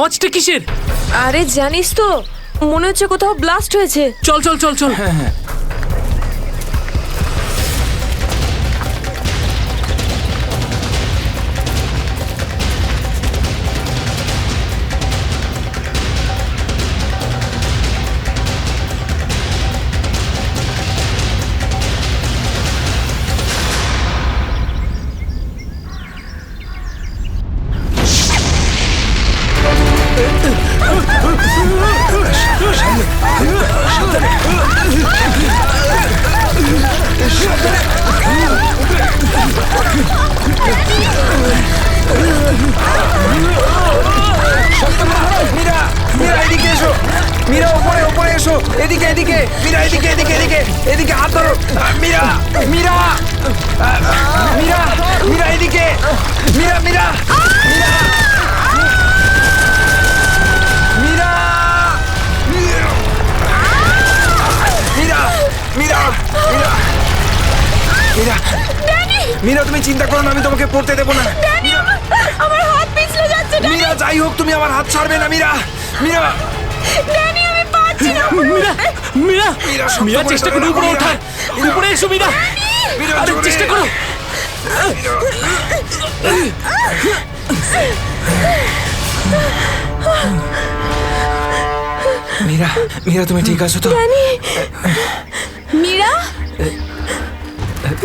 আওয়াজটা কিসের? আরে জানিস তো, মনে হচ্ছে কোথাও ব্লাস্ট হয়েছে। চল চল চল চল। হ্যাঁ হ্যাঁ মীরা, মীরা এদিকে এসো। মীরা উপরে উপরে এসো। এদিকে এদিকে মীরা, এদিকে এদিকে এদিকে এদিকে হাত ধরো। মীরা, মীরা, মীরা, মীরা এদিকে। মীরা, মীরা, মীরা, মীরা, মীরা, মীরা, মীরা, মীরা তুমি চিন্তা করো না, আমি তোমাকে পড়তে দেবো না। আমার হাত পিছলে যাচ্ছে। মীরা যাই হোক তুমি আমার হাত ছাড়বে না। মীরা, মীরা, ড্যানি আমি পাচ্ছি না। মীরা মীরা মীরা, শক্ত মীরা করে চেষ্টা ধরো করো না, উপরে মীরা। ওঠার। উপরে এসো মীরা। মীরা, আরে জোরে। চেষ্টা করো। মীরা, মীরা তুমি ঠিক আছো তো? মীরা,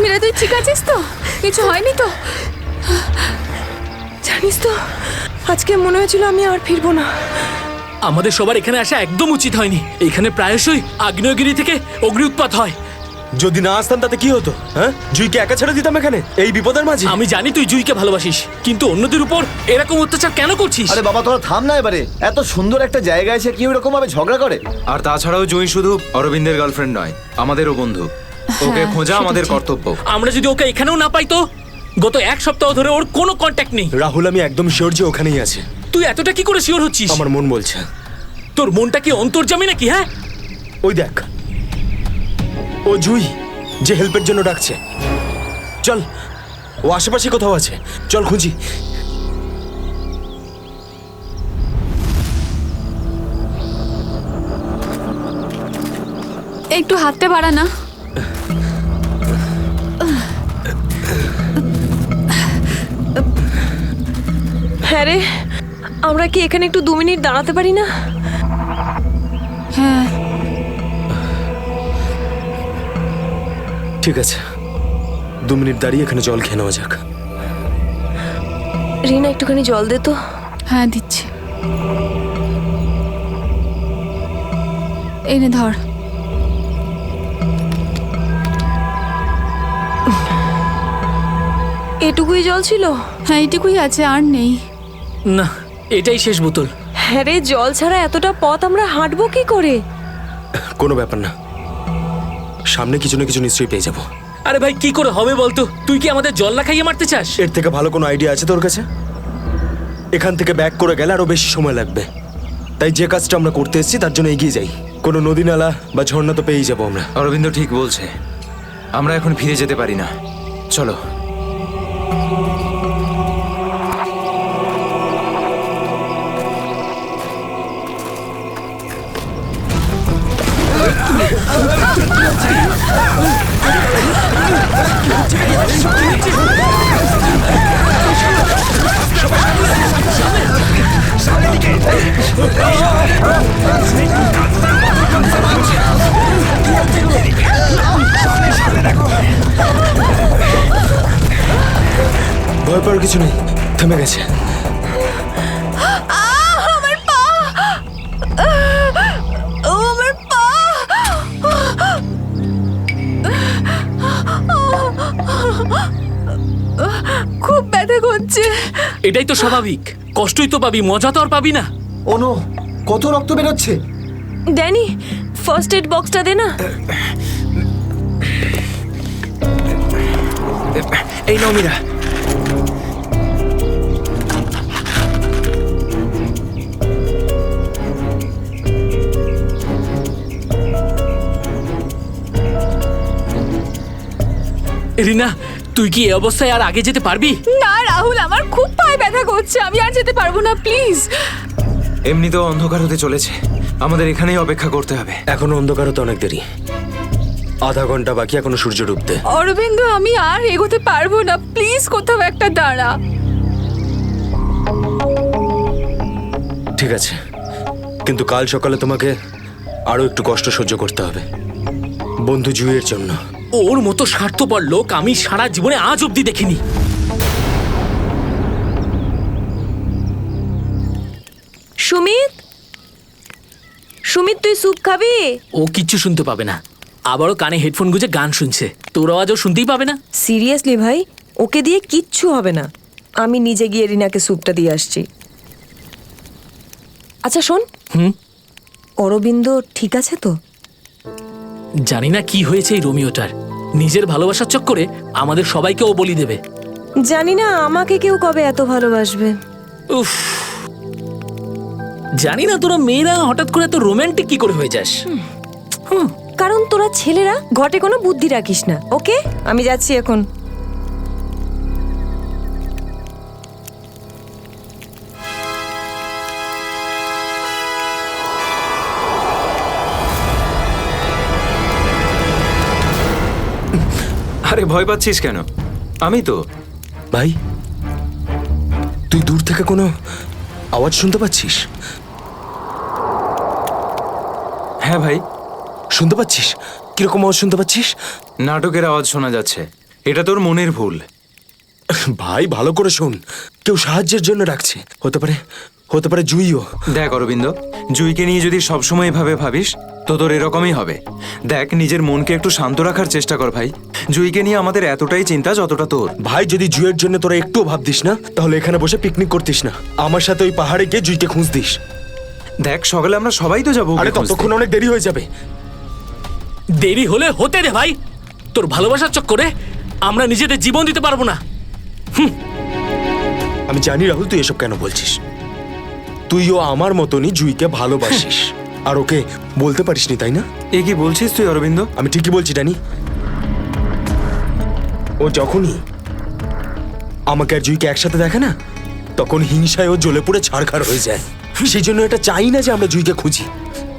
মীরা তুই ঠিক আছিস তো? কিছু হয়নি তো? জানিস তো, আজকে মনে হয়েছিল আমি আর ফিরবো না। আমাদের সবার এখানে আসা একদম উচিত হয়নি। এখানে প্রায়শই আগ্নেয়গিরি থেকে অগ্নি উৎপাত হয়। যদি না আসতাম তাতে কি হতো? হ্যাঁ, জুইকে একা ছেড়ে দিতাম এখানে এই বিপদের মাঝে? আমি জানি তুই জুইকে ভালোবাসিস, কিন্তু অন্যদের উপর এরকম অত্যাচার কেন করছিস? আরে বাবা তোরা থাম না এবারে। এত সুন্দর একটা জায়গায় এসে কি এরকম ভাবে ঝগড়া করে? আর তাছাড়াও জুঁই শুধু অরবিন্দের গার্লফ্রেন্ড নয়, আমাদেরও বন্ধু। ওকে খোঁজা আমাদের কর্তব্য। আমরা যদি ওকে এখানেও না পাই তো? গত এক সপ্তাহ ধরে ওর কোনো কন্ট্যাক্ট নেই। রাহুল, আমি একদম শিওর যে ওখানেই আছে। তুই এতটা কি করে শিওর হচ্ছিস? আমার মন বলছে। তোর মনটা কি অন্তর্যামী নাকি? হ্যাঁ, ওই দেখ, ও জুই যে হেল্পের জন্য ডাকছে। চল, ও আশেপাশে কোথাও আছে, চল খুঁজি। একটু হাতটা বাড়া না। হ্যাঁ রে, আমরা কি এখানে একটু 2 মিনিট দাঁড়াতে পারি না? হ্যাঁ, ঠিক আছে, 2 মিনিট দাঁড়িয়ে এখানে জল খেয়ে নেওয়া যাক। রিনা একটুখানি জল দে তো। হ্যাঁ দিচ্ছি। এই নে ধর। এটুকুই জল ছিল? হ্যাঁ এইটুকুই আছে, আর নেই। না, এটাই শেষ বোতল। হ্যাঁ রে, জল ছাড়া এতটা পথ আমরা হাঁটবো কি করে? কোনো ব্যাপার না, সামনে কিছু না কিছু নিশ্চয়ই পেয়ে যাবো। আরে ভাই, কি করে হবে বলতো? তুই কি আমাদের জল না খাইয়ে মারতে চাস? এর থেকে ভালো কোনো আইডিয়া আছে তোর কাছে? এখান থেকে ব্যাক করে গেলে আরো বেশি সময় লাগবে। তাই যে কাজটা আমরা করতে এসেছি তার জন্য এগিয়ে যাই। কোনো নদী নালা বা ঝর্ণা তো পেয়েই যাবো আমরা। অরবিন্দ ঠিক বলছে, আমরা এখন ফিরে যেতে পারি না। চলো। ভয় পাওয়ার কিছু নেই, থেমে গেছে। আমার পা, আমার পা। খুব ব্যথা করছে। এটাই তো স্বাভাবিক, কষ্টই তো পাবি, মজা তো আর পাবি না। ও নো, কত রক্ত বেরোচ্ছে। ড্যানি, ফার্স্ট এড বক্সটা দে না। এই নাও মীরা। রিনা, তুই কি এই অবস্থায় আর আগে যেতে পারবি? না রাহুল, আমার খুব পায়ে ব্যথা করছে, আমি আর যেতে পারবো না, প্লিজ। এমনিতেও অন্ধকার হতে চলেছে, আমাদের এখানেই অপেক্ষা করতে হবে। এখনো অন্ধকার হতে অনেক দেরি, আধা ঘন্টা বাকি এখনো সূর্য ডুবতে। অরবিন্দ, আমি আর এগোতে পারবো না, প্লিজ কোথাও একটা দাঁড়া। ঠিক আছে, কিন্তু কাল সকালে তোমাকে আরো একটু কষ্ট সহ্য করতে হবে বন্ধু জুইয়ের জন্য। ওর মতো স্বার্থপর লোক আমি সারা জীবনে আজ অব্দি দেখিনি। সুমিত, সুমিত তুই স্যুপ খাবি? ও কিচ্ছু শুনতে পাবে না, আবারও কানে হেডফোন গুঁজে গান শুনছে, তোর আওয়াজও শুনতেই পাবে না। সিরিয়াসলি ভাই, ওকে দিয়ে কিচ্ছু হবে না। আমি নিজে গিয়ে রিনাকে স্যুপটা দিয়ে আসছি। আচ্ছা শোন, অরবিন্দ ঠিক আছে তো? জানি না কি হয়েছে এই রোমিওটার, নিজের ভালোবাসার চক্করে আমাদের সবাইকে ও বলি দেবে। জানি না আমাকে কেউ কবে এত ভালোবাসবে। উফ, জানি না তোরা মেয়েরা হঠাৎ করে এত রোমান্টিক কি করে হয়ে যাস। কারণ তোরা ছেলেরা ঘটে কোনো বুদ্ধি রাখিস না। ওকে, আমি যাচ্ছি এখন। আরে ভয় পাচ্ছিস কেন? আমি তো। ভাই, তুই দূর থেকে কোনো আওয়াজ শুনতে পাচ্ছিস? হ্যাঁ ভাই, শুনতে পাচ্ছিস? কিরকম আওয়াজ শুনতে পাচ্ছিস? নাটকের আওয়াজ শোনা যাচ্ছে। এটা তোর মনের ভুল। ভাই ভালো করে শোন, কেউ সাহায্যের জন্য ডাকছে। হতে পারে জুইও। দেখ অরবিন্দ, জুইকে নিয়ে যদি সবসময় এভাবে ভাবিস তো তোর এরকমই হবে। দেখ, নিজের মনকে একটু শান্ত রাখার চেষ্টা কর ভাই। জুইকে নিয়ে আমাদের এতটাই চিন্তা যতটা তোর। ভাই, যদি জুইয়ের জন্য তোরা একটুও ভাবতিস না, তাহলে এখানে বসে পিকনিক করতিস না, আমার সাথে ওই পাহাড়ে গিয়ে জুইকে খুঁজতিস। দেখ, সকালে আমরা সবাই তো যাবো। আরে ততক্ষণ অনেক দেরি হয়ে যাবে। দেরি হলে হতে দে ভাই, তোর ভালোবাসার চক্করে আমরা নিজেদের জীবন দিতে পারবো না। আমি জানি রাহুল, তুই এসব কেন বলছিস। তুইও আমার মতনই জুইকে ভালোবাসিস, আর ওকে বলতে পারিসনি, তাই না? এ কি বলছিস তুই অরবিন্দ? আমি ঠিকই বলছি ডানি। ও যখনই আমাকে আর জুইকে একসাথে দেখে না, তখন হিংসায় ও জ্বলে পুড়ে ছারখার হয়ে যায়। সেই জন্য এটা চাই না যে আমরা জুইকে খুঁজি।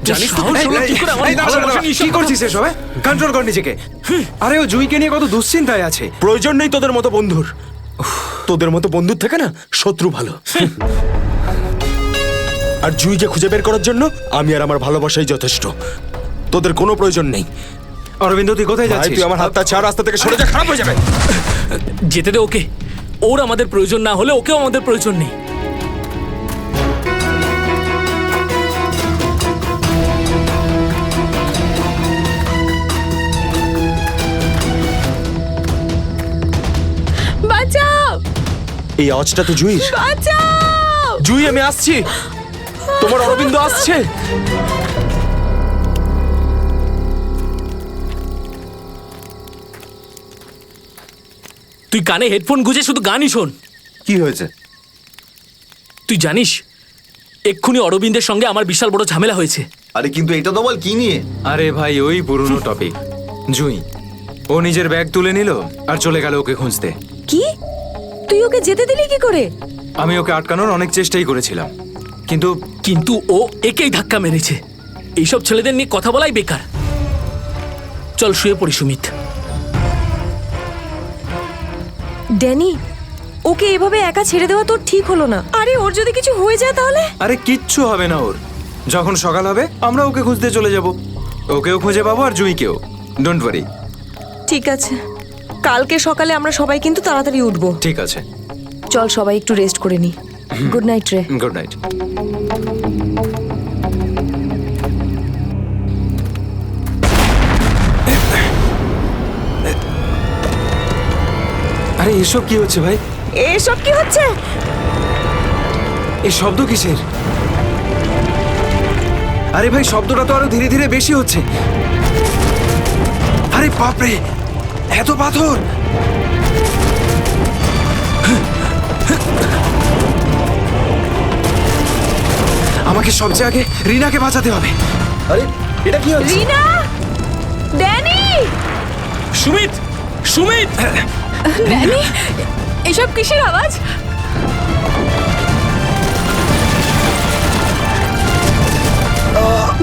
জানিস তো সাহস হলো কি করে আমার ভালোবাসা নিয়ে কি করছিস এসব? কন্ট্রোল কর নিজেকে। আরে ও জুইকে নিয়ে কত দুশ্চিন্তায় আছে। প্রয়োজন নেই তোদের মতো বন্ধুর। তোদের মতো বন্ধুর থেকে না শত্রু ভালো। আর জুইকে খুঁজে বের করার জন্য আমি আর আমার ভালোবাসাই যথেষ্ট। তোদের কোনো প্রয়োজন নেই। অরবিন্দ, তুই কোথায় ভাই, যাচ্ছিস? তুই আমার হাতটা ছাড়, রাস্তা থেকে সরে যা, খারাপ হয়ে যাবে। যেতে দে ওকে, ওর আমাদের প্রয়োজন না হলে ওকেও আমাদের প্রয়োজন নেই। বাঁচাও, এই আওয়াজটা তো জুই। বাঁচাও। জুই, আমি আসছি, তোমার অরবিন্দ আসছে। তুই কানে হেডফোন গুঁজে শুধু গানই শোন। কি হয়েছে? তুই জানিস এক্ষুনি অরবিন্দের সঙ্গে আমার বিশাল বড় ঝামেলা হয়েছে। আরে কিন্তু এটা তো বল, কি নিয়ে? আরে ভাই, ওই পুরনো টপিক। জুই ও নিজের ব্যাগ তুলে নিল আর চলে গেল ওকে খুঁজতে। কি? তুই ওকে যেতে দিলি কি করে? আমি ওকে আটকানোর অনেক চেষ্টাই করেছিলাম, কিন্তু কিন্তু ও একেই ধাক্কা মেরেছে। এইসব ছেলেদের নিয়ে কথা বলাই বেকার। চল শুয়ে পড়ি সুমিত। ড্যানি, ওকে এভাবে একা ছেড়ে দেওয়া তোর ঠিক হলো না। আরে ওর যদি কিছু হয়ে যায় তাহলে? আরে কিচ্ছু হবে না ওর। যখন সকাল হবে আমরা ওকে খুঁজতে চলে যাব। ওকেও খুঁজে পাবো আর জুইকেও। Don't worry. ঠিক আছে, কালকে সকালে আমরা সবাই কিন্তু তাড়াতাড়ি উঠবো। ঠিক আছে, চল সবাই একটু রেস্ট করে নি। গুড নাইট রে। Good night. আরে এসব কি হচ্ছে ভাই? এসব কি হচ্ছে? এই শব্দ কিসের? আরে ভাই, শব্দটা তো আরো ধীরে ধীরে বেশি হচ্ছে। আরে বাপরে, এত পাথর! আমাকে সবচেয়ে আগে রিনাকে বাঁচাতে হবে। আরে এটা কি হচ্ছে? রিনা, ড্যানি, সুমিত, সুমিত! ড্যানি, এসব কিসের আওয়াজ?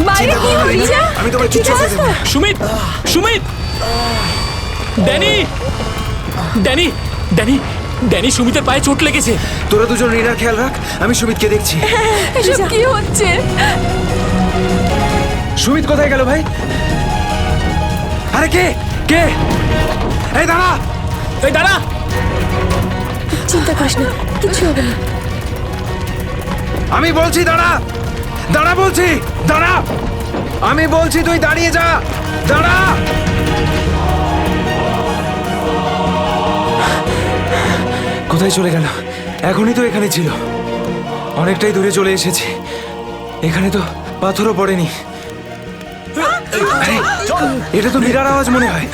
বাইরে কি হচ্ছে? আমি তোমায় কিচ্ছু হতে দেব না। Sumit Sumit Danny Danny Danny Danny সুমিতের পায়ে চোট লেগেছে। তোরা দুজন রিনার খেয়াল রাখ, আমি সুমিতকে দেখছি। এসব কি হচ্ছে? সুমিত কোথায় গেল ভাই? আরে কে কে? এই দাঁড়া! এই দাঁড়া! চিন্তা করিস না, কিচ্ছু হবে না। আমি বলছি দাঁড়া! দাঁড়া বলছি! দাঁড়া! আমি বলছি তুই দাঁড়িয়ে যা! দাঁড়া! কোথায় চলে গেল? এখনই তো এখানে ছিল। অনেকটাই দূরে চলে এসেছি। এখানে তো পাথরও পড়েনি। আরে, এটা তো মীরার আওয়াজ মনে হয়।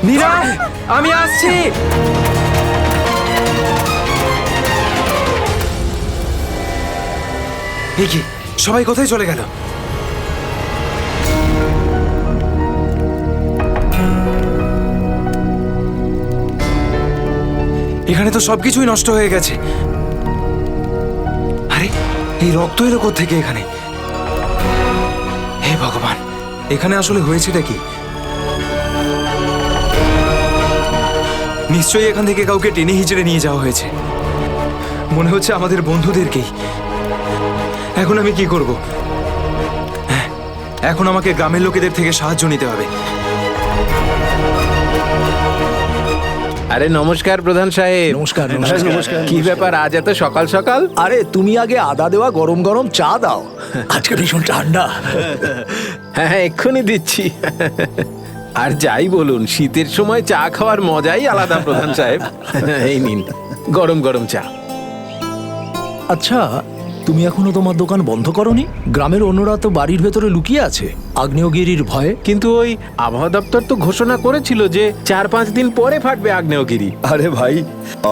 মীরা, আমি আসছি। এই কি, সবাই কোথায় চলে গেল? এখানে তো সবকিছুই নষ্ট হয়ে গেছে। আরে, এই রক্ত এলো কোত্থেকে এখানে? হে ভগবান, এখানে আসলে হয়েছেটা কি? নিশ্চয়ই এখান থেকে কাউকে টেনে হিচড়ে নিয়ে যাওয়া হয়েছে। মনে হচ্ছে আমাদের বন্ধুদেরকেই। এখন আমি কি করব? হ্যাঁ, এখন আমাকে গ্রামের লোকেদের থেকে সাহায্য নিতে হবে। আরে নমস্কার প্রধান সাহেব। নমস্কার কি ব্যাপার আজ এত সকাল সকাল? আরে তুমি আগে আদা দেওয়া গরম গরম চা দাও, আজকে ভীষণ ঠান্ডা। হ্যাঁ এক্ষুনি দিচ্ছি। আর যাই বলুন, শীতের সময় চা খাওয়ার মজাই আলাদা প্রধান সাহেব। এই নিন গরম গরম চা। আচ্ছা, তুমি এখনো তোমার দোকান বন্ধ করনি? গ্রামের অন্যরা তো বাড়ির ভেতরে লুকিয়ে আছে আগ্নেয়গিরির ভয়ে। কিন্তু ওই আবহাওয়া দপ্তর তো ঘোষণা করেছিল যে 4-5 দিন পরে ফাটবে আগ্নেয়গিরি। আরে ভাই,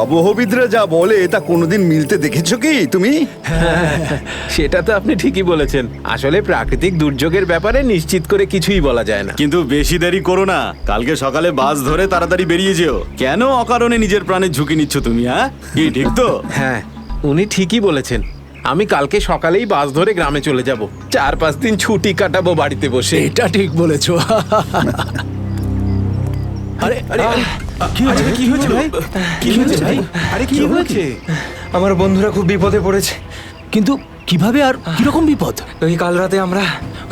আবহবিদরা যা বলে তা কোনোদিন মিলতে দেখেছো কি তুমি? সেটা তো আপনি ঠিকই বলেছেন। আসলে প্রাকৃতিক দুর্যোগের ব্যাপারে নিশ্চিত করে কিছুই বলা যায় না। কিন্তু বেশি দেরি করো না, কালকে সকালে বাস ধরে তাড়াতাড়ি বেরিয়ে যেও। কেন অকারণে নিজের প্রাণের ঝুঁকি নিচ্ছ তুমি? হ্যাঁ, কি ঠিক তো? হ্যাঁ, উনি ঠিকই বলেছেন। আমি কালকে সকালেই বাস ধরে গ্রামে চলে যাব। 4-5 দিন ছুটি কাটাবো বাড়িতে বসে। এটা ঠিক বলেছো। আরে আরে কি হয়েছে? কি হয়েছে ভাই? কি হয়েছে ভাই? আরে কি হয়েছে? আমার বন্ধুরা খুব বিপদে পড়েছে। কিন্তু কিভাবে আর কিরকম বিপদ? ওই কাল রাতে আমরা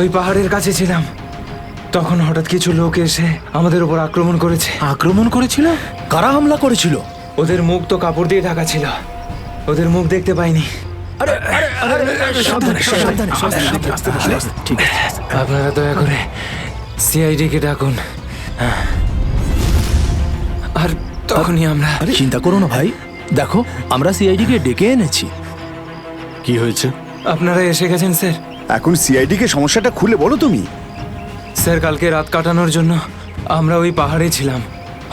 ওই পাহাড়ের কাছে ছিলাম, তখন হঠাৎ কিছু লোক এসে আমাদের উপর আক্রমণ করেছে। আক্রমণ করেছিল? কারা হামলা করেছিল? ওদের মুখ তো কাপড় দিয়ে ঢাকা ছিল, ওদের মুখ দেখতে পাইনি। সাবধানে সাবধানে সাবধানে, আস্তে আস্তে আস্তে। ঠিক আছে। আপনারা দয়া করে সিআইডি কে ডাকুন। আর তখনই আমরা চিন্তা করো না ভাই, দেখো আমরা সিআইডি কে ডেকে এনেছি। কি হয়েছে? আপনারা এসে গেছেন স্যার। এখন সিআইডি কে সমস্যাটা খুলে বলো তুমি। স্যার, কালকে রাত কাটানোর জন্য আমরা ওই পাহাড়ে ছিলাম।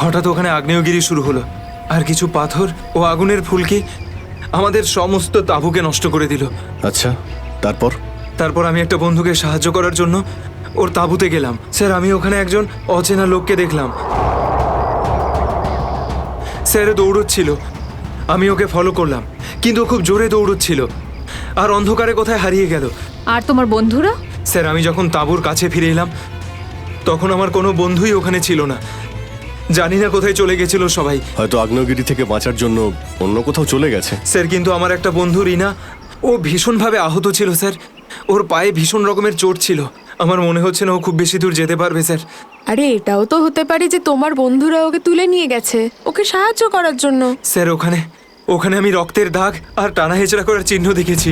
হঠাৎ ওখানে আগ্নেয়গিরি শুরু হলো, আর কিছু পাথর ও আগুনের ফুলকি আমাদের সমস্ত তাঁবুকে নষ্ট করে দিল। আচ্ছা, তারপর? তারপর আমি একটা বন্ধুকে সাহায্য করার জন্য ওর তাঁবুতে গেলাম। স্যার, আমি ওখানে একজন অচেনা লোককে দেখলাম। স্যার দৌড়চ্ছিল, আমি ওকে ফলো করলাম, কিন্তু ও খুব জোরে দৌড়চ্ছিল আর অন্ধকারে কোথায় হারিয়ে গেল। আর তোমার বন্ধুরা? স্যার, আমি যখন তাঁবুর কাছে ফিরে এলাম তখন আমার কোনো বন্ধুই ওখানে ছিল না। জানি না কোথায় চলে গেছিল সবাই। হয়তো আগ্নেয়গিরি থেকে বাঁচার জন্য অন্য কোথাও চলে গেছে। স্যার, কিন্তু আমার একটা বন্ধু রিনা, ও ভীষণভাবে আহত ছিল স্যার। ওর পায়ে ভীষণ রকমের চোট ছিল। আমার মনে হচ্ছে না ও খুব বেশি দূর যেতে পারবে স্যার। আরে এটাও তো হতে পারে যে তোমার বন্ধুরা ওকে তুলে নিয়ে গেছে ওকে সাহায্য করার জন্য। স্যার, ওখানে আমি রক্তের দাগ আর টানা হেঁচড়া করার চিহ্ন দেখেছি।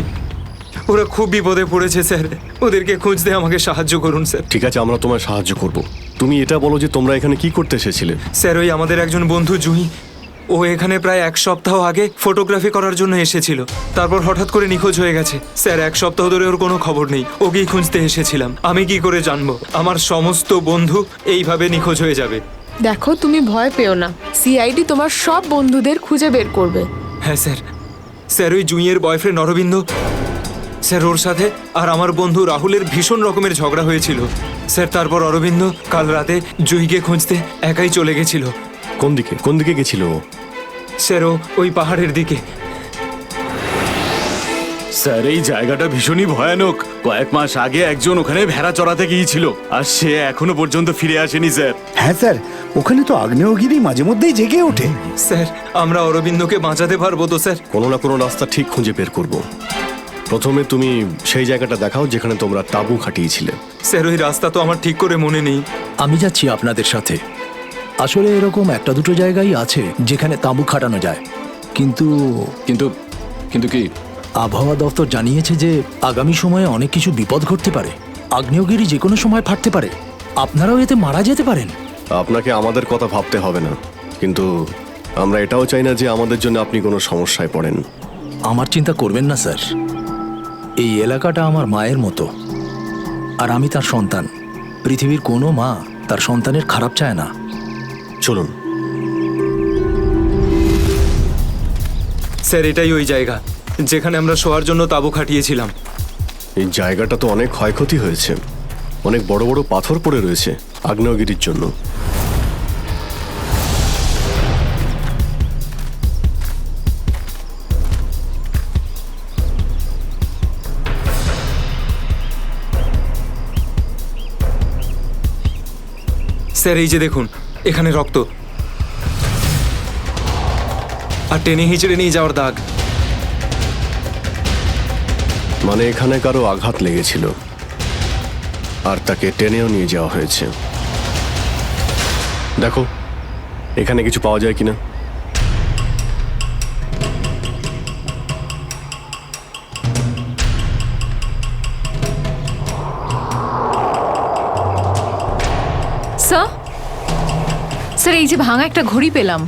ওরা খুব বিপদে পড়েছে স্যার, ওদেরকে খুঁজতে আমাকে সাহায্য করুন স্যার। ঠিক আছে, আমরা তোমায় সাহায্য করব। তুমি এটা বলো যে তোমরা এখানে কি করতে এসেছিলে? স্যার, ওই আমাদের একজন বন্ধু জুহি, ও এখানে প্রায় 1 সপ্তাহ আগে ফটোগ্রাফি করার জন্য এসেছিল। তারপর হঠাৎ করে নিখোঁজ হয়ে গেছে স্যার। 1 সপ্তাহ ধরে ওর কোনো খবর নেই। ওকেই খুঁজতে এসেছিলাম। আমি কি করে জানবো আমার সমস্ত বন্ধু এইভাবে নিখোঁজ হয়ে যাবে? দেখো, তুমি ভয় পেও না, সিআইডি তোমার সব বন্ধুদের খুঁজে বের করবে। হ্যাঁ স্যার। স্যার, ওই জুঁইয়ের বয়ফ্রেন্ড অরবিন্দ স্যার, ওর সাথে আর আমার বন্ধু রাহুলের ভীষণ রকমের ঝগড়া হয়েছিল স্যার। তারপর অরবিন্দ কাল রাতে জুঁইকে খুঁজতে একাই চলে গেছিল। কোন দিকে গেছিল ও? স্যার, ওই পাহাড়ের দিকে। স্যার এই জায়গাটা ভীষণই ভয়ানক। কয়েক মাস আগে একজন ওখানে ভেড়া চড়াতে গিয়েছিল আর সে এখনো পর্যন্ত ফিরে আসেনি স্যার। হ্যাঁ স্যার, ওখানে তো আগ্নেয়গিরি মাঝে মধ্যেই জেগে ওঠে। স্যার আমরা অরবিন্দকে বাঁচাতে পারবো তো স্যার? কোনো না কোনো রাস্তা ঠিক খুঁজে বের করব। প্রথমে তুমি সেই জায়গাটা দেখাও যেখানে তোমরা তাঁবু খাটিয়েছিলে। স্যার ওই রাস্তা তো আমার ঠিক করে মনে নেই। আমি যাচ্ছি আপনাদের সাথে। আসলে এরকম একটা দুটো জায়গায় আছে যেখানে তাঁবু খাটানো যায়, কিন্তু কিন্তু কিন্তু কি? আবহাওয়া দপ্তর জানিয়েছে যে আগামী সময়ে অনেক কিছু বিপদ ঘটতে পারে। আগ্নেয়গিরি যে কোনো সময় ফাটতে পারে, আপনারাও এতে মারা যেতে পারেন। আপনাকে আমাদের কথা ভাবতে হবে না, কিন্তু আমরা এটাও চাই না যে আমাদের জন্য আপনি কোনো সমস্যায় পড়েন। আমার চিন্তা করবেন না স্যার, এই এলাকাটা আমার মায়ের মতো, আর আমি তার সন্তান। পৃথিবীর কোনো মা তার সন্তানের খারাপ চায় না। চলুন। স্যার এটাই ওই জায়গা যেখানে আমরা শোয়ার জন্য তাঁবু খাটিয়েছিলাম। এই জায়গাটা তো অনেক ক্ষয়ক্ষতি হয়েছে, অনেক বড় বড় পাথর পড়ে রয়েছে আগ্নেয়গিরির জন্য। স্যার এই যে দেখুন, এখানে রক্ত আর টেনে হিঁচড়ে নিয়ে যাওয়ার দাগ। মানে এখানে কারো আঘাত লেগেছিল আর তাকে টেনেও নিয়ে যাওয়া হয়েছে। দেখো এখানে কিছু পাওয়া যায় কিনা। স্যার স্যার এই যে ভাঙা একটা ঘড়ি পেলাম।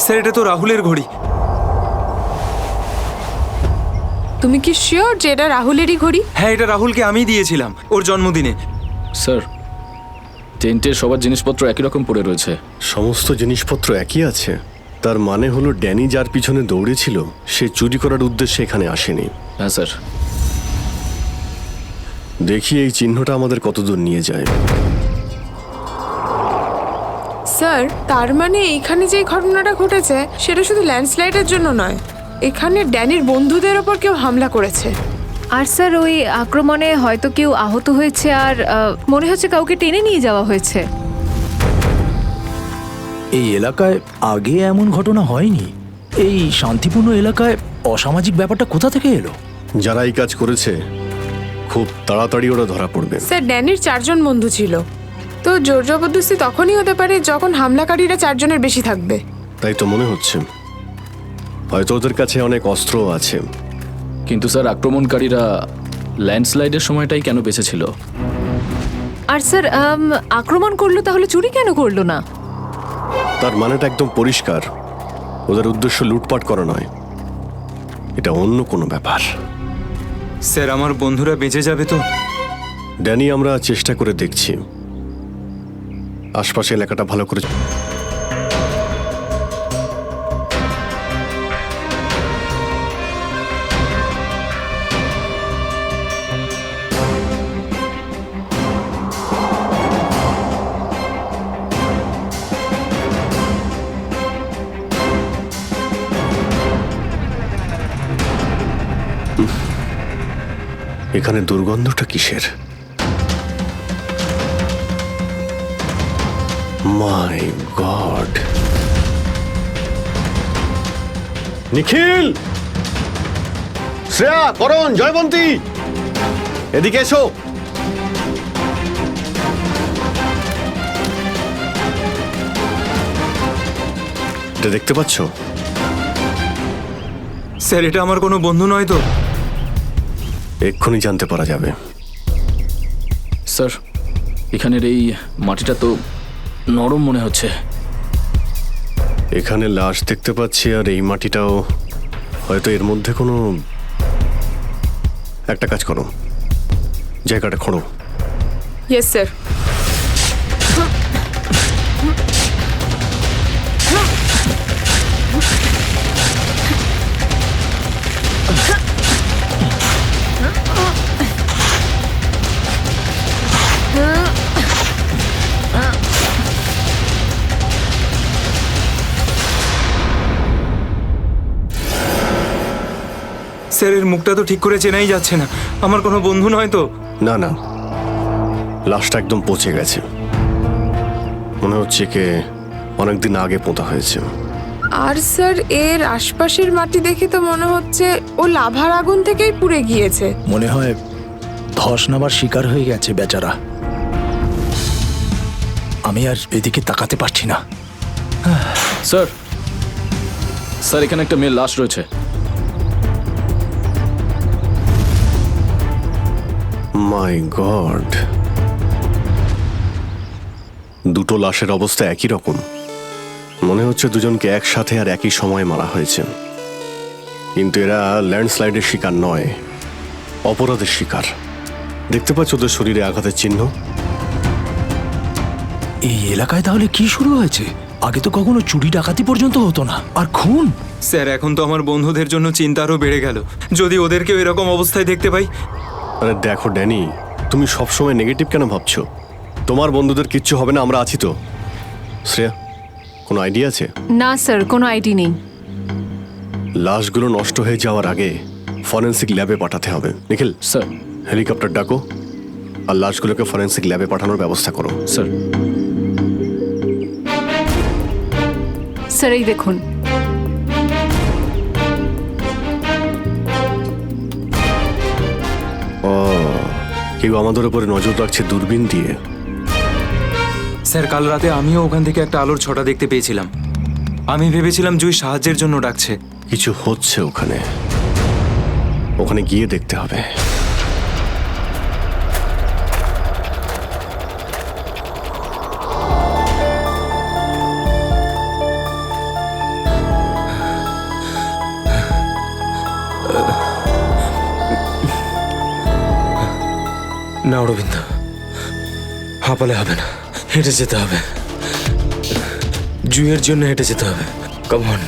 স্যার এটা তো রাহুলের ঘড়ি। তুমি কি শিওর যে এটা রাহুলেরই ঘড়ি? হ্যাঁ এটা রাহুলকে আমিই দিয়েছিলাম ওর জন্মদিনে। স্যার টেন্টের সবার জিনিসপত্র একই রকম পড়ে রয়েছে। সমস্ত জিনিসপত্র একই আছে, তার মানে হলো ড্যানি যার পিছনে দৌড়েছিল সে চুরি করার উদ্দেশ্যে এখানে আসেনি। হ্যাঁ স্যার। দেখি এই চিহ্নটা আমাদের কতদূর নিয়ে যায়। স্যার তার মানে এখানে যে ঘটনাটা ঘটেছে সেটা শুধু ল্যান্ডস্লাইডের জন্য নয়, এখানে ড্যানির বন্ধুদের ওপর কেউ হামলা করেছে। আর স্যার ওই আক্রমণে হয়তো কেউ আহত হয়েছে, আর মনে হচ্ছে কাউকে টেনে নিয়ে যাওয়া হয়েছে। এই এলাকায় আগে এমন ঘটনা হয়নি। এই শান্তিপূর্ণ এলাকায় অসামাজিক ব্যাপারটা কোথা থেকে এলো? যারা এই কাজ করেছে খুব তাড়াতাড়ি ওরা ধরা পড়বে। স্যার ড্যানির 4 জন বন্ধু ছিল, তো জোর জবরদস্তি তখনই হতে পারে যখন হামলাকারীরা 4 জনের বেশি থাকবে। তাই তো মনে হচ্ছে, হয়তো ওদের কাছে অনেক অস্ত্র আছে। কিন্তু স্যার আক্রমণকারীরা ল্যান্ডস্লাইডের সময়টাই কেন বেঁচেছিল? আর স্যার আক্রমণ করলো তাহলে চুরি কেন করলো না? তার মানেটা একদম পরিষ্কার, ওদের উদ্দেশ্য লুটপাট করা নয়, এটা অন্য কোনো ব্যাপার। স্যার আমার বন্ধুরা বেঁচে যাবে তো? ড্যানি আমরা চেষ্টা করে দেখছি, আশপাশে এলাকাটা ভালো করে। এখানে দুর্গন্ধটা কিসের? মাই গড! নিখিল, শ্রেয়া, করণ, জয়বন্তী, এদিকে এসো। এটা দেখতে পাচ্ছ? স্যার এটা আমার কোনো বন্ধু নয় তো? এক্ষুনি জানতে পারা যাবে। স্যার এখানের এই মাটিটা তো নরম মনে হচ্ছে। এখানে লাশ দেখতে পাচ্ছি, আর এই মাটিটাও হয়তো এর মধ্যে কোনো একটা কাজ করো, জায়গাটা খোঁড়ো। Yes sir. স্যার এর মুখটা তো ঠিক করে চেনাই যাচ্ছে না। আমার কোনো বন্ধু নয় তো? না না, লাশটা একদম পচে গেছে, মনে হচ্ছে কে অনেকদিন আগে পোঁতা হয়েছে। আর স্যার এর আশপাশের মাটি দেখে তো মনে হচ্ছে ও লাভার আগুন থেকেই পুড়ে গিয়েছে। মনে হয় ধস নামার শিকার হয়ে গেছে বেচারা। আমি আর এদিকে তাকাতে পারছি না। স্যার স্যার এখানে একটা মেয়ের লাশ রয়েছে। মাই গড, দুটো লাশের অবস্থা একই রকম। মনে হচ্ছে দুজনকে একসাথে আর একই সময় মারা হয়েছে। কিন্তু এরা ল্যান্ডস্লাইডের শিকার নয়, অপরাধের শিকার। দেখতে পাচ্ছ ওদের শরীরে আঘাতের চিহ্ন? এই এলাকায় তাহলে কি শুরু হয়েছে? আগে তো কখনো চুরি ডাকাতি পর্যন্ত হতো না, আর খুন! স্যার এখন তো আমার বন্ধুদের জন্য চিন্তা আরও বেড়ে গেল, যদি ওদেরকেও এরকম অবস্থায় দেখতে পাই। আরে দেখো ড্যানি, তুমি সবসময় নেগেটিভ কেন ভাবছো? তোমার বন্ধুদের কিচ্ছু হবে না, আমরা আছি তো। শ্রেয়া, কোনো আইডিয়া আছে? না স্যার, কোনো আইডি নেই। লাশগুলো নষ্ট হয়ে যাওয়ার আগে ফরেন্সিক ল্যাবে পাঠাতে হবে। নিখিল স্যার, হেলিকপ্টার ডাকো আর লাশগুলোকে ফরেন্সিক ল্যাবে পাঠানোর ব্যবস্থা করো। স্যার। স্যার এই দেখুন। ও, কেউ আমাদের উপরে নজর রাখছে দূরবীন দিয়ে। স্যার কাল রাতে আমিও ওখান থেকে একটা আলোর ছটা দেখতে পেয়েছিলাম। আমি ভেবেছিলাম জুই সাহায্যের জন্য ডাকছে। কিছু হচ্ছে ওখানে, ওখানে গিয়ে দেখতে হবে। না অরবিন্দ, হাঁপালে হবে না, হেঁটে যেতে হবে। জুইয়ের জন্য হেঁটে যেতে হবে। Come on.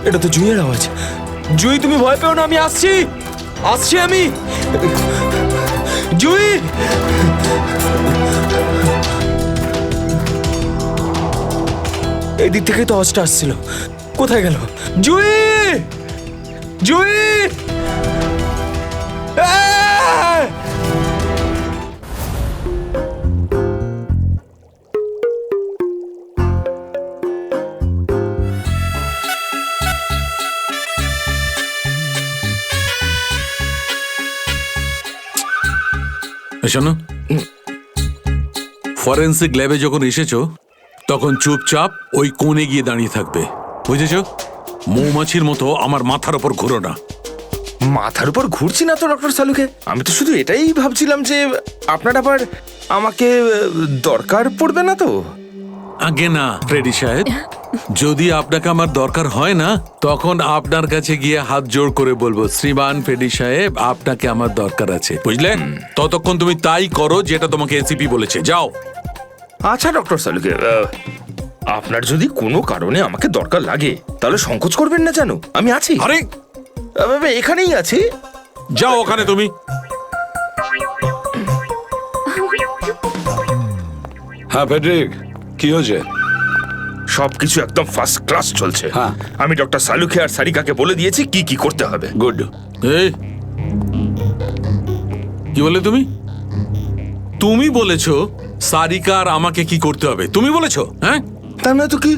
এটা তো জুইয়ের আওয়াজ। জুই, তুমি ভয় পেও না, আমি আসছি, আসছি আমি। জুই, এই দিক থেকে তো আওয়াজটা আসছিল, কোথায় গেল? জুই, জুই! আহ! শোনো, ফরেন্সিক ল্যাবে যখন এসেছো তখন চুপচাপ ওই কোণে গিয়ে দাঁড়িয়ে থাকবে, বুঝেছো? মৌমাছির মতো আমার মাথার উপর ঘুরো না। মাথার উপর ঘুরছি না তো ডক্টর সালুকে, আমি তো শুধু এটাই ভাবছিলাম যে আপনার আবার আমাকে দরকার পড়বে না তো? আগে না ফ্রেডি সাহেব, যদি আপনাকে আমার দরকার হয় না তখন আপনার কাছে গিয়ে হাত জোড় করে বলবো, শ্রীমান ফ্রেডি সাহেব আপনাকে আমার দরকার আছে, বুঝলেন? ততক্ষণ তুমি তাই করো যেটা তোমাকে এসিপি বলেছে, যাও। আচ্ছা ডক্টর সালুকে, আপনার যদি কোনো কারণে আমাকে দরকার লাগে তাহলে সংকোচ করবেন না, জানো আমি আছি। আরে এখানেই আছি, যাও ওখানে তুমি। হ্যাঁ ফেডরিক, কি হয়েছে? সবকিছু একদম ফার্স্ট ক্লাস চলছে। হ্যাঁ, আমি ডক্টর সালুকে আর সারিকাকে বলে দিয়েছি কি কি করতে হবে। গুড। এই কি বলে তুমি? তুমি বলেছো সারিকা আর আমাকে কি করতে হবে? তুমি বলেছো? হ্যাঁ, তা না তো কি?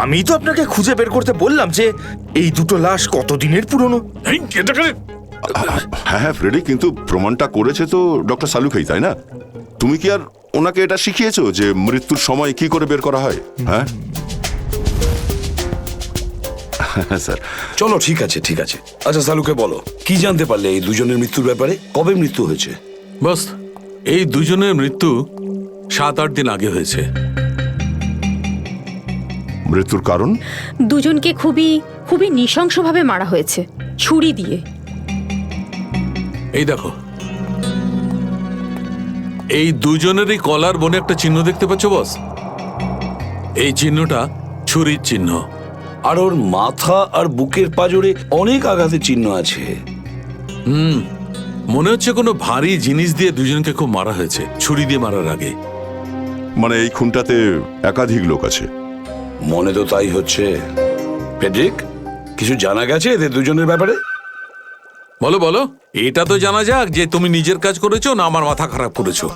আমি তো আপনাকে খুঁজে বের করতে বললাম যে এই দুটো লাশ কতদিনের পুরনো। হ্যাঁ হ্যাঁ ফ্রেডি, কিন্তু প্রমাণটা করেছে তো ডক্টর সালুকেই, তাই না? তুমি কি আর ওনাকে এটা শিখিয়েছো যে মৃত্যুর সময় কি করে বের করা হয়? হ্যাঁ স্যার। চলো, ঠিক আছে ঠিক আছে। আচ্ছা সালুকে বলো, কি জানতে পারলে এই দুজনের মৃত্যুর ব্যাপারে? কবে মৃত্যু হয়েছে? বস, এই দুজনের মৃত্যু 7-8 দিন আগে হয়েছে। মৃত্যুর কারণ? দুজনকে খুবই খুবই নৃশংসভাবে মারা হয়েছে, ছুরি দিয়ে। এই দেখো, এই দুজনেরই কলার বনে একটা চিহ্ন দেখতে পাচ্ছ বস? এই চিহ্নটা ছুরির চিহ্ন। আর ওর মাথা আর বুকের পাজরে অনেক আঘাতের চিহ্ন আছে। মনে হচ্ছে কোনো ভারী জিনিস দিয়ে দুজনকে খুব মারা হয়েছে, ছুরি দিয়ে মারার আগে। মানে এই খুনটাতে একাধিক লোক আছে? মনে তো তাই হচ্ছে। ফেডরিক, কিছু জানা গেছে এদের দুজনের ব্যাপারে? বলো বলো, এটা তো জানা যাক যে তুমি নিজের কাজ করেছো না আমার মাথা খারাপ করেছো।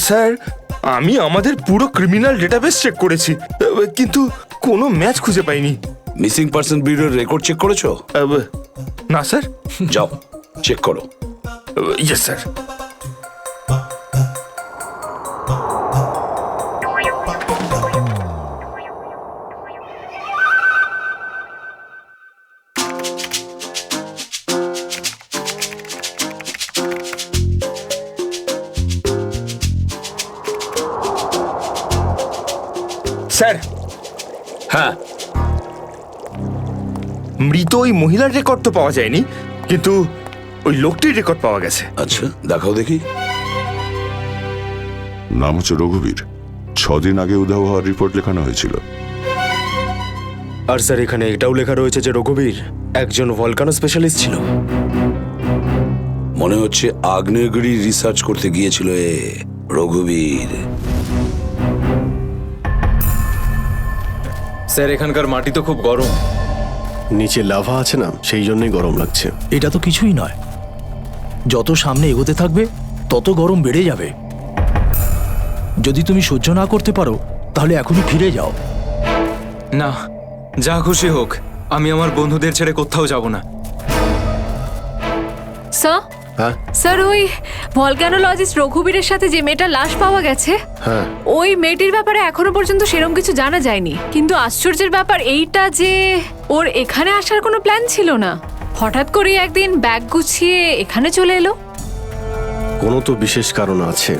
স্যার, আমি আমাদের পুরো ক্রিমিনাল ডেটাবেস চেক করেছি, কিন্তু কোনো ম্যাচ খুঁজে পাইনি। মিসিং পার্সন ব্যুরোর রেকর্ড চেক করেছো? না স্যার। যাও চেক করো। Yes sir. স্যার, হ্যাঁ, মৃত ওই মহিলার রেকর্ড তো পাওয়া যায়নি, কিন্তু ওই লোকটির রেকর্ড পাওয়া গেছে। আচ্ছা দেখাও দেখি। নাম হচ্ছে রঘুবীর। 6 দিন আগে উধাও হওয়ার রিপোর্ট লেখানো হয়েছিল। আর স্যার, এখানে এটাও লেখা রয়েছে যে রঘুবীর একজন ভলকানো স্পেশালিস্ট ছিল। মনে হচ্ছে আগ্নেয়গিরি রিসার্চ করতে গিয়েছিল এ রঘুবীর। স্যার, এখানকার মাটি তো খুব গরম। নিচে লাভা আছে না, সেই জন্যই গরম লাগছে। এটা তো কিছুই নয়, যত সামনে এগোতে থাকবে তত গরম বেড়ে যাবে। যদি তুমি সহ্য না করতে পারো তাহলে এখনই ফিরে যাও। না, যা খুশি হোক, আমি আমার বন্ধুদের ছেড়ে কোথাও যাব না। স্যার, হ্যাঁ স্যার, ওই ভলক্যানোলজিস্ট রঘুবীরের সাথে যে মেয়েটার লাশ পাওয়া গেছে, হ্যাঁ, ওই মেয়েটির ব্যাপারে এখনো পর্যন্ত সেরকম কিছু জানা যায়নি। কিন্তু আশ্চর্যের ব্যাপার এইটা যে ওর এখানে আসার কোনো প্ল্যান ছিল না, হঠাৎ করে একদিন ব্যাগ গুছিয়ে এখানে চলে এলো। কোনো তো বিশেষ কারণ আছে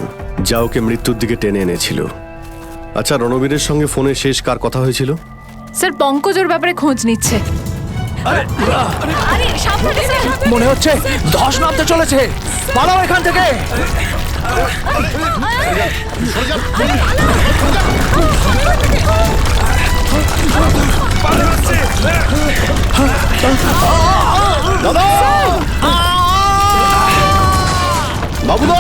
যা ওকে মৃত্যুর দিকে টেনে এনেছিল। আচ্ছা, রণবীরের সঙ্গে ফোনে শেষ কার কথা হয়েছিল? স্যার, পঙ্কজ ওর ব্যাপারে খোঁজ নিচ্ছে। আরে সাবধানে স্যার। মনে হচ্ছে ধস নামতে চলেছে, পালাও এখান থেকে। দাদা, বাবুদা,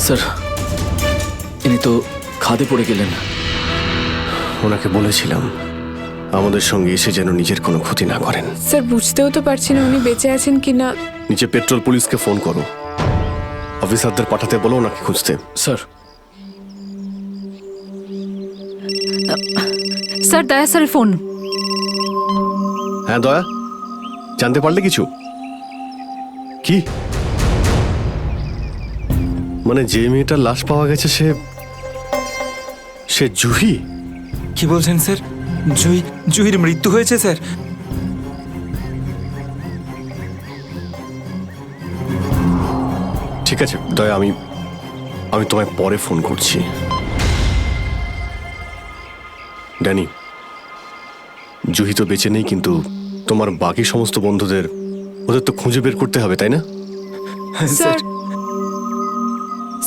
স্যার, ইনি তো খাদে পড়ে গেলেন। ওনাকে বলেছিলাম আমাদের সঙ্গে এসে যেন নিজের কোনো ক্ষতি না করেন। স্যার, বুঝতেও তো পারছি না উনি বেঁচে আছেন কিনা। নিচে পেট্রোল পুলিশকে ফোন করো, অফিসারদের পাঠাতে বলো ওনাকে খুঁজতে। স্যার, স্যার, দয়া স্যারের ফোন। হ্যাঁ দয়া, জানতে পারলে কিছু? কি মানে যে মেয়েটার লাশ পাওয়া গেছে সে জুহি? কি বলছেন স্যার? জুহির মৃত্যু হয়েছে স্যার? ঠিক আছে দয়া, আমি তোমায় পরে ফোন করছি। ড্যানি, জুহি তো বেঁচে নেই, কিন্তু তোমার বাকি সমস্ত বন্ধুদের ওদের তো খুঁজে বের করতে হবে, তাই না? স্যার,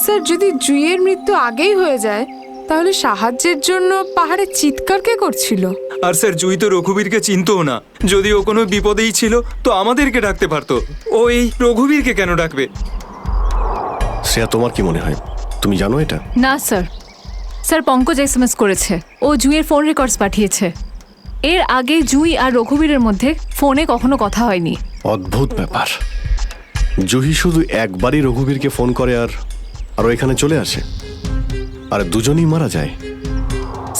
স্যার, যদি জুইয়ের মৃত্যু আগেই হয়ে যায় তাহলে সাহায্যের জন্য পাহাড়ে চিৎকার কে করছিল? আর স্যার, জুই তো রঘুবীরকে চিনতও না। যদি ও কোনো বিপদেই ছিল তো আমাদেরকে ডাকতে পারতো। ও এই রঘুবীরকে কেন ডাকবে? শ্রেয়া, তোমার কি মনে হয়? তুমি জানো এটা? না স্যার, স্যার, পঙ্কজ এসএমএস করেছে, ও জুইয়ের ফোন রেকর্ডস পাঠিয়েছে। এর আগে জুই আর রঘুবীরের মধ্যে ফোনে কখনো কথা হয়নি। অদ্ভুত ব্যাপার, জুহি শুধু একবারই রঘুবীরকে ফোন করে আর ও এখানে চলে আসে, আর দুজনেই মারা যায়।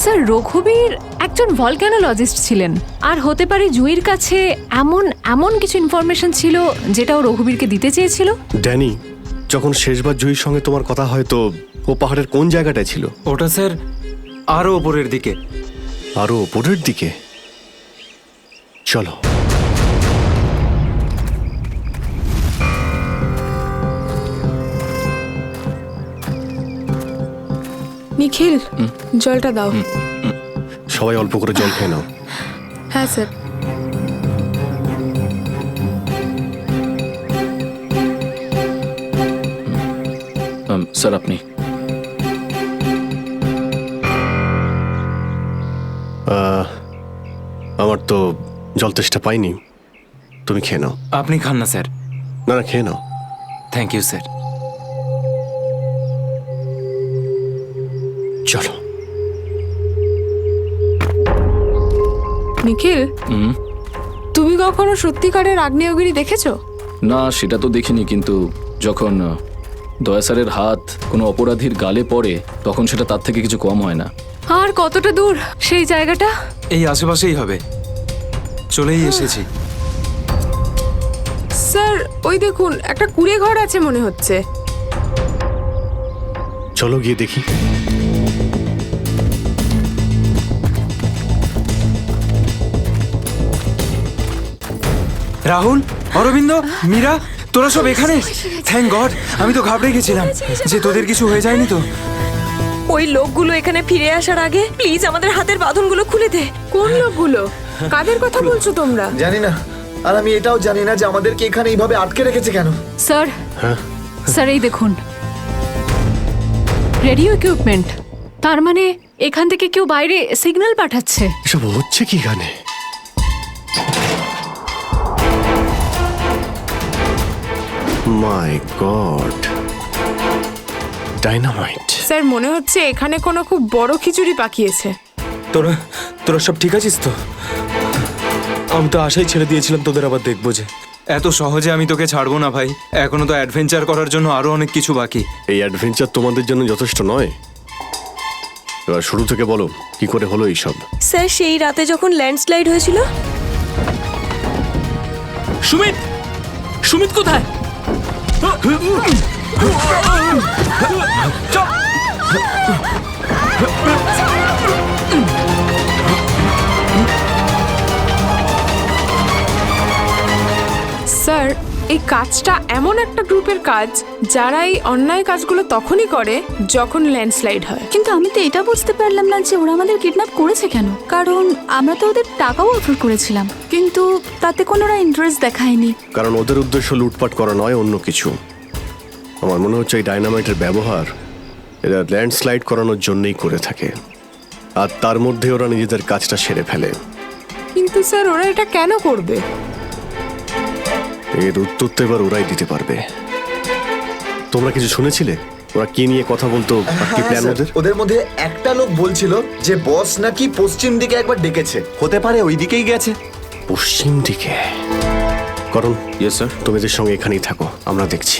স্যার, রঘুবীর একজন ভলক্যানোলজিস্ট ছিলেন, আর হতে পারে জুইয়ের কাছে এমন কিছু ইনফরমেশন ছিল যেটা ও রঘুবীরকে দিতে চেয়েছিল। ড্যানি, যখন শেষবার জুহির সঙ্গে তোমার কথা হয় তো ও পাহাড়ের কোন জায়গাটায় ছিল? ওটা স্যার আরো ওপরের দিকে। আরো ওপরের দিকে? চলো। নিখিল জলটা দাও। সবাই অল্প করে জল খেয়ে নাও। হ্যাঁ স্যার। স্যার আপনি আমার তো জল তেষ্টা পাইনি, তুমি খেয়ে নাও। আপনি খান না স্যার। না না, খেয়ে নাও। Thank you sir. চলো। নিখিল, তুমি কখনো সত্যিকারের আগ্নেয়গিরি দেখেছো? না, সেটা তো দেখিনি, কিন্তু যখন দয়া স্যারের হাত কোনো অপরাধীর গালে পড়ে তখন সেটা তার থেকে কিছু কম হয় না। আর কতটা দূর সেই জায়গাটা? এই আশেপাশেই হবে, চলেই এসেছি। স্যার ওই দেখুন একটা কুঁড়ে ঘর আছে মনে হচ্ছে। চলো গিয়ে দেখি। রাহুল, অরবিন্দ, মীরা, তোরা সব এখানে? থ্যাংক গড, আমি তো ঘাবড়ে গেছিলাম যে তোদের কিছু হয়ে যায়নি তো। ওই লোকগুলো এখানে ফিরে আসার আগে প্লিজ আমাদের হাতের বাঁধনগুলো খুলে দে। কোন লোকগুলো? কাদের কথা বলছো তোমরা? জানি না, আর আমি এটাও জানি না যে আমাদেরকে এখানে এইভাবে আটকে রেখেছে কেন। স্যার, স্যার এই দেখুন রেডিও ইকুইপমেন্ট। তার মানে এখান থেকে কেউ বাইরে সিগন্যাল পাঠাচ্ছে। এসব হচ্ছে কি গানে? মাই গড, ডাইনামাইট। স্যার মনে হচ্ছে এখানে কোনো খুব বড় খিচুড়ি পাকিয়েছে। তোরা তোরা সব ঠিক আছিস তো? আমি তো আশাই ছেড়ে দিয়েছিলাম তোদের আবার দেখবো যে। এত সহজে আমি তোকে ছাড়বো না ভাই, এখনো তো অ্যাডভেঞ্চার করার জন্য আরো অনেক কিছু বাকি। এই অ্যাডভেঞ্চার তোমাদের জন্য যথেষ্ট নয়? এবার শুরু থেকে বলো কি করে হলো এইসব। স্যার সেই রাতে যখন ল্যান্ডস্লাইড হয়েছিল। সুমিত, সুমিত কোথায়? স্যার এই কাজটা এমন একটা গ্রুপের কাজ যারা এই অন্যায় কাজগুলো তখনই করে যখন ল্যান্ডস্লাইড হয়। কিন্তু আমি তো এটা বুঝতে পারলাম না যে ওরা আমাদের কিডন্যাপ করেছে কেন, কারণ আমরা তো ওদের টাকাও অফার করেছিলাম, কিন্তু তাতে কোনো ওরা ইন্টারেস্ট দেখায়নি। কারণ ওদের উদ্দেশ্য লুটপাট করা নয়, অন্য কিছু। আমার মনে হচ্ছে এই ডাইনামাইটের ব্যবহার এরা ল্যান্ডস্লাইড করানোর জন্যই করে থাকে, আর তার মধ্যে ওরা নিজেদের কাজটা সেরে ফেলে। কিন্তু স্যার ওরা এটা কেন করবে? এর উত্তর তো এবার ওরাই দিতে পারবে। তোমরা কিছু শুনেছিলে ওরা কি নিয়ে কথা বলতো? কি প্ল্যান ওদের? ওদের মধ্যে একটা লোক বলছিল যে বস নাকি পশ্চিম দিকে একবার ডেকেছে, হতে পারে ওই দিকেই গেছে। পশ্চিম দিকে? করণ, ইয়েস স্যার, তুমি এদের সঙ্গে এখানেই থাকো, আমরা দেখছি।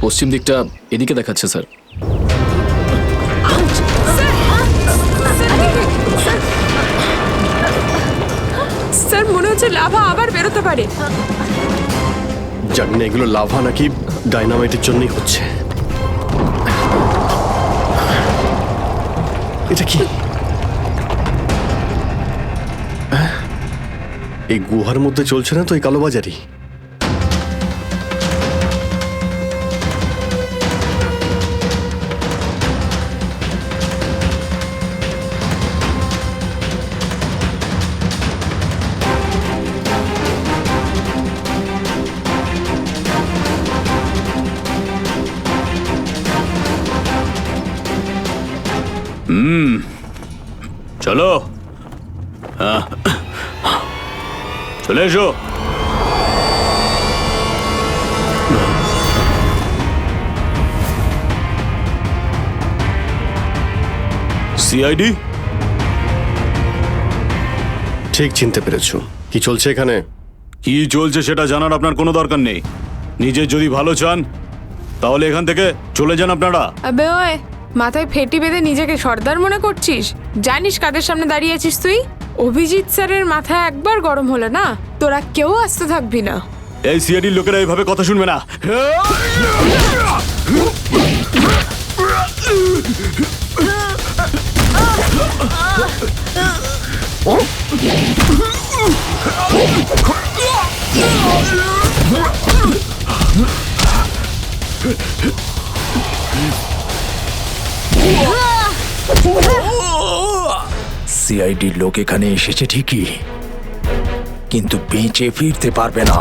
পশ্চিম দিকটা এদিকে দেখাচ্ছে স্যার। স্যার মনে হচ্ছে লাভা আবার বেরোতে পারে। জানি না এগুলো লাভা নাকি ডাইনামাইটের জন্যই হচ্ছে। এটা কি? এই গুহার মধ্যে চলছে না তো এই কালোবাজারি? চলো, চলে এসো। সিআইডি? ঠিক চিনতে পেরেছো। কি চলছে এখানে? কি চলছে সেটা জানার আপনার কোনো দরকার নেই। নিজের যদি ভালো চান তাহলে এখান থেকে চলে যান আপনারা। আবে ওই মাথায় ফেটি বেঁধে নিজেকে সর্দার মনে করছিস? জানিস কাদের সামনে দাঁড়িয়ে আছিস তুই? অভিজিৎ স্যারের মাথা একবার গরম হলো না, তোরা কেউ আসতে থাকবি না। এই সিআইডির লোকেরা এইভাবে কথা শুনবে না। সিআইডির লোক এখানে এসেছে ঠিকই, কিন্তু বেঁচে ফিরতে পারবে না।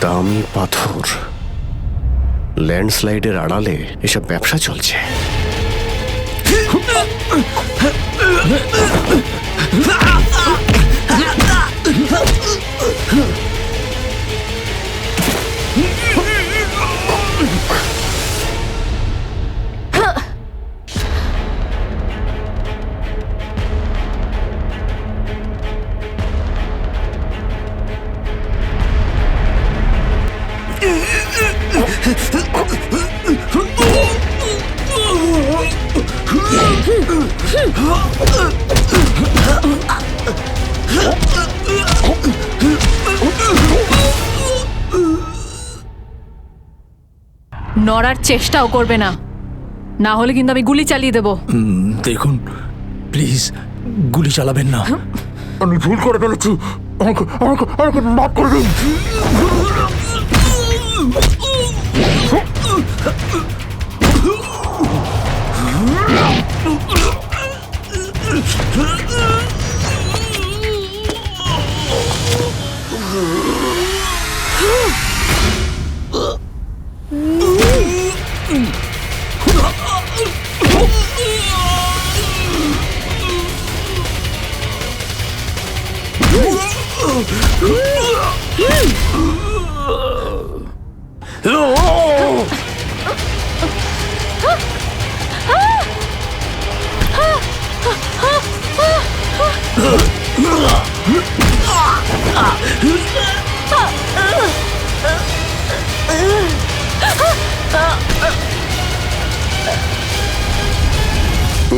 দামি পাথর, ল্যান্ডস্লাইডের আড়ালে এসব ব্যবসা চলছে। নড়ার চেষ্টাও করবে না, না হলে কিন্তু আমি গুলি চালিয়ে দেবো। দেখুন প্লিজ, গুলি চালাবেন না। আমি ভুল করে ফেলেছি, আমাকে আমাকে আমাকে মাফ করে দিন।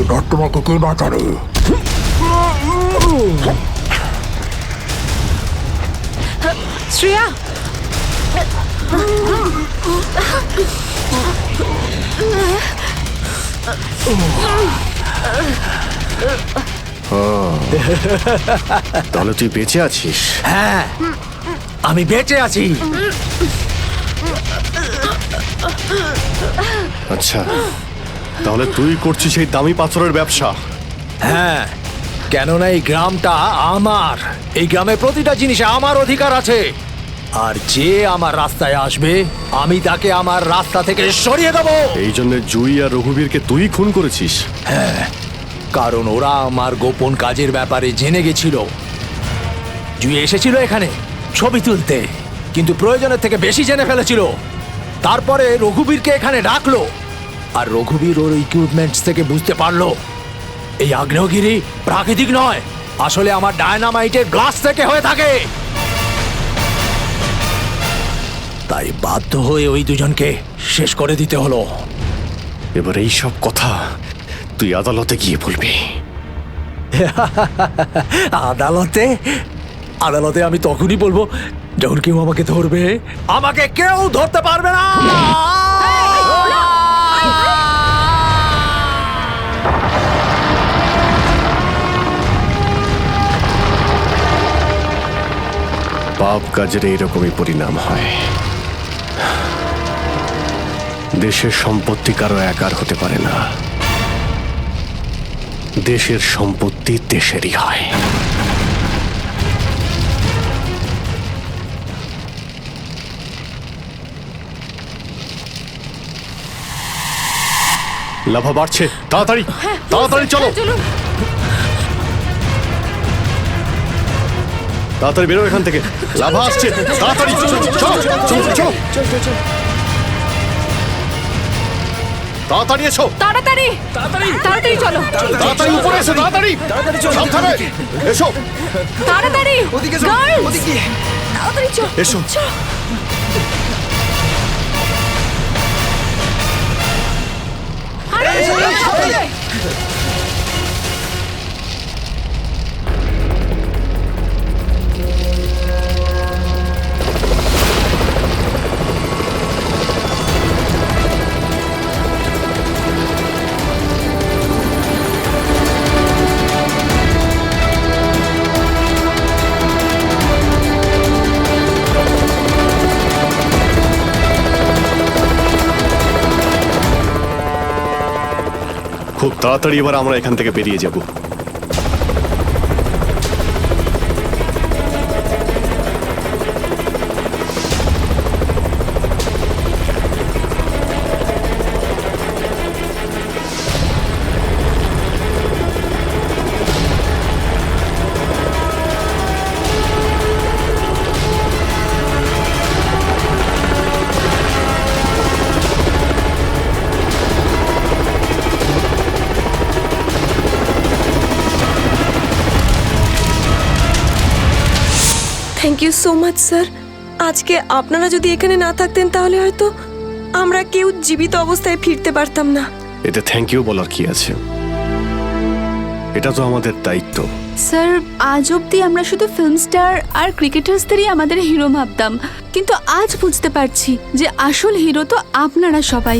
এবার তোমাকে কে বাঁচাবে? শ্রেয়া, তাহলে তুই বেঁচে আছিস? হ্যাঁ, আমি বেঁচে আছি। আচ্ছা, তাহলে তুই করছিস এই দামি পাথরের ব্যবসা? হ্যাঁ, কেননা এই গ্রামটা আমার। এই গ্রামে প্রতিটা জিনিসে আমার অধিকার আছে, আর যে আমার রাস্তায় আসবে আমি তাকে আমার রাস্তা থেকে সরিয়ে দেবো। এই জন্য জুই আর রঘুবীরকে তুই খুন করেছিস? হ্যাঁ, কারণ ওরা আমার গোপন কাজের ব্যাপারে জেনে গেছিল। জুই এসেছিল এখানে ছবি তুলতে, কিন্তু প্রয়োজনের থেকে বেশি জেনে ফেলেছিল। তারপরে রঘুবীরকে এখানে ডাকলো, আর রঘুবীর ওর ইকুইপমেন্টস থেকে বুঝতে পারলো এই আগ্নেয়গিরি প্রাকৃতিক নয়, আসলে আমার ডায়নামাইটের গ্লাস থেকে হয়ে থাকে। তাই বাধ্য হয়ে ওই দুজনকে শেষ করে দিতে হলো। এবার এই সব কথা তুই আদালতে গিয়ে বলবি। আদালতে? আদালতে আমি তখনই বলবো যখন কেউ আমাকে ধরবে। আমাকে কেউ ধরতে পারবে না। পাপ কাজের এইরকমই পরিণাম হয়। দেশের সম্পত্তি কারো একার হতে পারে না, দেশের সম্পত্তি দেশেরই হয়। লাভা বাড়ছে, তাড়াতাড়ি তাড়াতাড়ি চলো, তাড়াতাড়ি বেরো এখান থেকে। লাভা আসছে, তাড়াতাড়ি চলো চলো চলো, তাড়াতাড়ি এসো, তাড়াতাড়ি তাড়াতাড়ি তাড়াতাড়ি চলো, তাড়াতাড়ি উপরে এসো, তাড়াতাড়ি সাবধানে এসো, তাড়াতাড়ি ওদিকে গার্লস, ওদিকে তাড়াতাড়ি চল, এসো। চল। খুব তাড়াতাড়ি এবার আমরা এখান থেকে বেরিয়ে যাব। Thank you so much sir. আজকে আপনারা যদি এখানে না থাকতেন তাহলে হয়তো আমরা কেউ জীবিত অবস্থায় ফিরতে পারতাম না। এতে থ্যাংক ইউ বলার কি আছে, এটা তো আমাদের দায়িত্ব। স্যার, আজ অবধি আমরা শুধু ফিল্ম স্টার আর ক্রিকেটার্সদেরই আমাদের হিরো ভাবতাম, কিন্তু আজ বুঝতে পারছি যে আসল হিরো তো আপনারা সবাই।